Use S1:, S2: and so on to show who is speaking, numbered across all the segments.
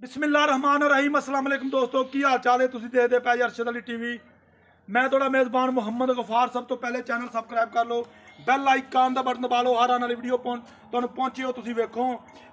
S1: बिस्मिल्लाहिर्रहमानिर्रहीम अस्सलाम वालेकुम दोस्तों की हाल चाल है। तुसीं देखदे पै जी अरशद अली टीवी। मैं थोड़ा मेज़बान मुहम्मद गफार। सब तो पहले चैनल सबसक्राइब कर लो, बैल आइकन का बटन दबा लो, हर आने वाली वीडियो तुहानूं पहुंचे हो तुसीं वेखो।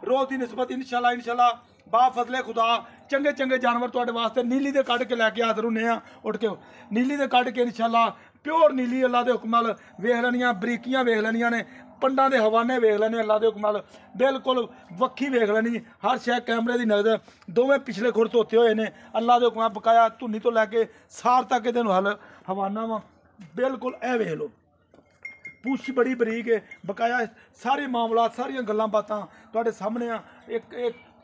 S1: रोज़ की निस्बत इंशाल्लाह बा फजले खुदा चंगे चंगे जानवर तुहाडे वास्ते नीली दे कढ के लैके हाज़र हुंदे आ। उठ के नीली दे कढ के इंशाल्लाह प्योर नीली अल्लाह दे हुक्म नाल वेख लैनियां, बरीकियां वेख लैनियां ने, पंडां दे हवाने वेख लैने अल्लाह दे हुक्म नाल, बिल्कुल वक्खी वेख लैनी, हर शै कैमरे दी नज़र। दोवें पिछले खुर धोते हुए ने अल्लाह दे हुक्म नाल, बकाया धुन्नी तो लैके सार तक इहदे हल हवाना वा बिल्कुल। ए वेख लो पुछ बड़ी बरीक है, बकाया सारे मामला सारियां गल्लां बातां तुहाडे सामने आ। एक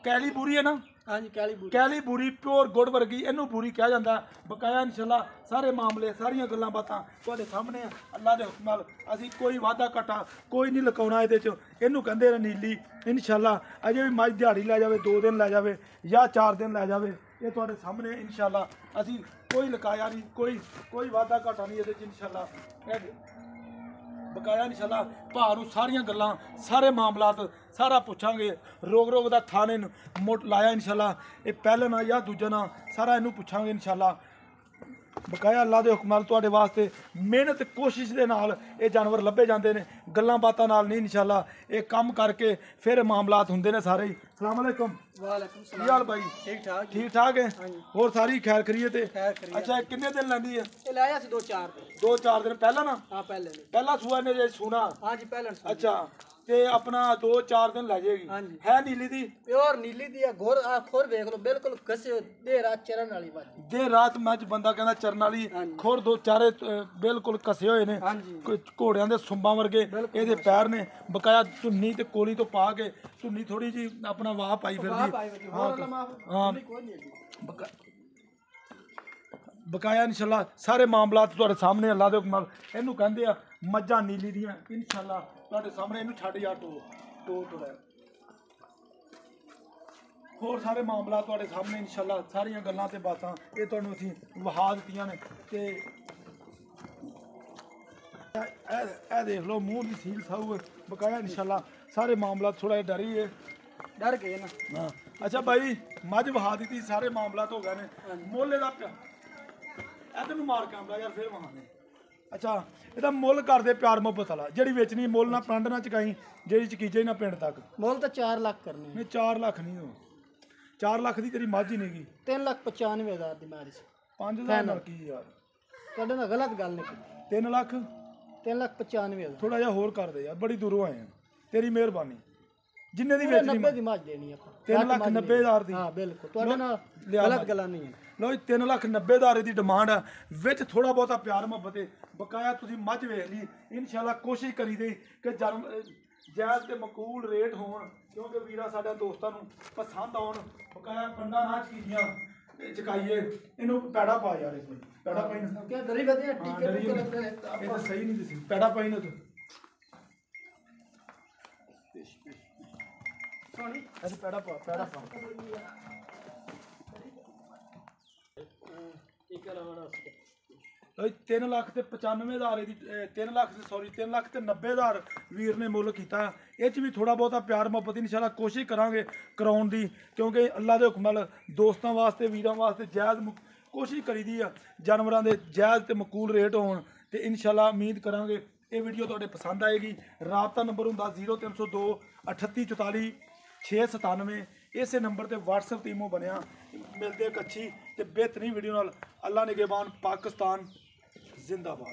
S1: कैली बूरी है ना,
S2: हाँ जी,
S1: कैली बूरी प्योर गुड़ वर्गी इनू बूरी कहा जाता है। बकाया इंशाल्लाह सारे मामले सारियां गल्लां बातां तुहाडे सामने अल्लाह दे हुक्म नाल। असीं कोई वादा घाटा कोई नहीं लकाउणा इहदे च। इनू कहंदे ने नीली। इंशाल्लाह अजे भी मझ दिहाड़ी लै जावे, 2 दिन लै जावे या 4 दिन लै जावे, ये तुहाडे सामने इंशाल्लाह। असीं कोई लकाया नहीं, कोई वादा घाटा नहीं इहदे च इंशाल्लाह। बकाया इंशाल्लाह भाऽ नूं सारियां गल्लां सारे मामलात सारा पुछांगे। रोग दा थाने मुट लाया इंशाल्लाह। ये पहला ना या दूजा ना सारा इनू पुछांगे इंशाल्लाह। बकाया अल्लाह दे हुक्म नाल तुहाडे वास्ते मेहनत कोशिश दे नाल ये जानवर लभे जांदे ने, गल्लां बातां नाल नहीं इंशाल्लाह। ये काम करके फिर मामलात हुंदे ने सारे ही। अस्सलाम वालेकुम।
S2: वालेकुम सलाम।
S1: की हाल भाई? ठीक ठाक है? होर सारी खैर खरीयत है? अच्छा किन्ने दिन लैंदी है?
S2: ये लाया सी 2-4
S1: दिन पहला ना?
S2: हाँ पहले
S1: पहला सूआ ने जे सुना।
S2: हाँ जी पहले
S1: अच्छा ते अपना 2-4 दिन लै जाएगी।
S2: हाँ जी।
S1: है नीली दी?
S2: प्योर नीली दी है। घोर खोर देख लो बिल्कुल कसे देर रात चरण वाली बात।
S1: देर रात मझ बंदा कहंदा चरण वाली, खोर 2-4 बिल्कुल कसे होए ने,
S2: हाँ जी।
S1: घोड़ियां दे सुंबां वर्गे ਇਹਦੇ पैर ने। बकाया धुन्नी ते कोली तो पा के धुन्नी थोड़ी जी अपना वाह पाई फिरदी। हाँ बकाया इंशाल्लाह सारे मामलात तुहाडे सामने अल्लाह दे हुक्म नाल। इनू कहंदे आ मज्जां नीली दियां इंशाल्लाह तुहाडे सामने। इनू छड्ड यार टो लै। होर सारे मामला तुहाडे सामने इंशाल्लाह सारियां गल्लां ते बातां ये तुहानूं असीं वहा दित्तियां ने। ते ए देख लो मूँह दी सील साऊ। बकाया इंशाल्लाह सारे मामला थोड़ा जिहा डरी है,
S2: डर गए ना।
S1: हाँ अच्छा भाई मझ वहा दी सारे मामला हो गए ने। मुੱਲ ਇਹਦਾ ਪਿਆ इधर मार कैमरा यार फिर वहां ने। अच्छा ਇਹਦਾ ਮੁੱਲ ਕਰਦੇ प्यार मुहब्बत वाला ਜਿਹੜੀ ਵੇਚਣੀ ਮੁੱਲ ਨਾ ਪੰਡ ਨਾ ਚਕਾਈ, ਜਿਹੜੀ ਚਕੀਜੇ ਨਾ ਪਿੰਡ ਤੱਕ।
S2: मोल तो 4 लाख करने
S1: नहीं 4 लाख नहीं हो, 4 लाख ਦੀ ਤੇਰੀ ਮੱਝ ਹੀ ਨਹੀਂਗੀ।
S2: 3,95,000 ਦੀ ਮਾਰੀ ਸੀ।
S1: 5000 ਨਾਲ ਕੀ ਯਾਰ
S2: ਤੁਹਾਡੇ ਨਾਲ ਗਲਤ ਗੱਲ ਨਹੀਂ ਕੀਤੀ।
S1: 3 ਲੱਖ
S2: 3,95,000
S1: ਥੋੜਾ ਜਿਹਾ ਹੋਰ ਕਰ ਦੇ ਯਾਰ, ਬੜੀ ਦੂਰੋਂ ਆਏ ਆ, ਤੇਰੀ ਮਿਹਰਬਾਨੀ। ਜਿੰਨੇ ਦੀ ਵੇਚਣੀ
S2: 90 ਦੀ ਮੱਝ ਦੇਣੀ ਆਪਾਂ।
S1: 3,90,000 ਦੀ।
S2: ਹਾਂ ਬਿਲਕੁਲ ਤੁਹਾਡੇ ਨਾਲ ਗਲਤ ਗੱਲਾਂ ਨਹੀਂ ਹੈ।
S1: ਲਓ ਜੀ 3,90,000 ਦੀ ਡਿਮਾਂਡ ਹੈ, ਵਿੱਚ ਥੋੜਾ ਬਹੁਤਾ ਪਿਆਰ ਮੁਹੱਬਤ ਹੈ। ਬਕਾਇਆ ਤੁਸੀਂ ਮੱਝ ਵੇਖ ਲਈ ਇਨਸ਼ਾਅੱਲਾ। ਕੋਸ਼ਿਸ਼ ਕਰੀ ਦੇ ਕਿ ਜਾਇਜ਼ ਤੇ ਮਕਬੂਲ ਰੇਟ ਹੋਣ, ਕਿਉਂਕਿ ਵੀਰਾਂ ਸਾਡਾ ਦੋਸਤਾਂ ਨੂੰ ਪਸੰਦ ਆਉਣ। ਬਕਾਇਆ ਪੰਡਾ ਨਾ ਚੀਜ਼ਾਂ ਚਕਾਈਏ। ਇਹਨੂੰ ਪੈੜਾ ਪਾ ਯਾਰ, ਇੱਕ ਪੈੜਾ ਪਾਈ ਨਾ।
S2: क्या डरी बदे टीके
S1: ਇਹ
S2: करते
S1: ਤਾਂ ਸਹੀ ਨਹੀਂ ਦਿਸੀ। ਪੈੜਾ ਪਾਈ ਨਾ ਤੂੰ
S2: सोनी
S1: ऐसे पैड़ा पा।
S2: टीके लगाना उसके
S1: 3,95,000 ਦੀ 3,90,000 ਵੀਰ ਨੇ ਮੁੱਲ ਕੀਤਾ। ਇਹ 'ਚ ਵੀ ਥੋੜਾ ਬਹੁਤਾ ਪਿਆਰ ਮੁਹੱਬਤ ਇਨਸ਼ਾਅੱਲਾ ਕੋਸ਼ਿਸ਼ ਕਰਾਂਗੇ ਕਰਾਉਣ ਦੀ, ਕਿਉਂਕਿ ਅੱਲਾ ਦੇ ਹੁਕਮ ਨਾਲ ਦੋਸਤਾਂ ਵਾਸਤੇ ਵੀਰਾਂ ਵਾਸਤੇ ਜਾਇਜ਼ ਕੋਸ਼ਿਸ਼ ਕਰੀਦੀ ਆ ਜਾਨਵਰਾਂ ਦੇ ਜਾਇਜ਼ ਤੇ ਮਕਬੂਲ ਰੇਟ ਹੋਣ। ਤੇ ਇਨਸ਼ਾਅੱਲਾ ਉਮੀਦ ਕਰਾਂਗੇ ਇਹ ਵੀਡੀਓ ਤੁਹਾਡੇ ਪਸੰਦ ਆਏਗੀ। ਰਾਬਤਾ ਨੰਬਰ ਹੁੰਦਾ 0302 38 44 697। ਇਸੇ ਨੰਬਰ ਤੇ WhatsApp ਤੇ ਈਮੋ ਬਣਿਆ। ਮਿਲਦੇ ਇੱਕ ਅੱਛੀ ਤੇ ਬਿਹਤਰੀਨ ਵੀਡੀਓ ਨਾਲ। ਅੱਲਾ ਨਿਗਹਿਬਾਨ। ਪਾਕਿਸਤਾਨ ਜ਼ਿੰਦਾਬਾਦ।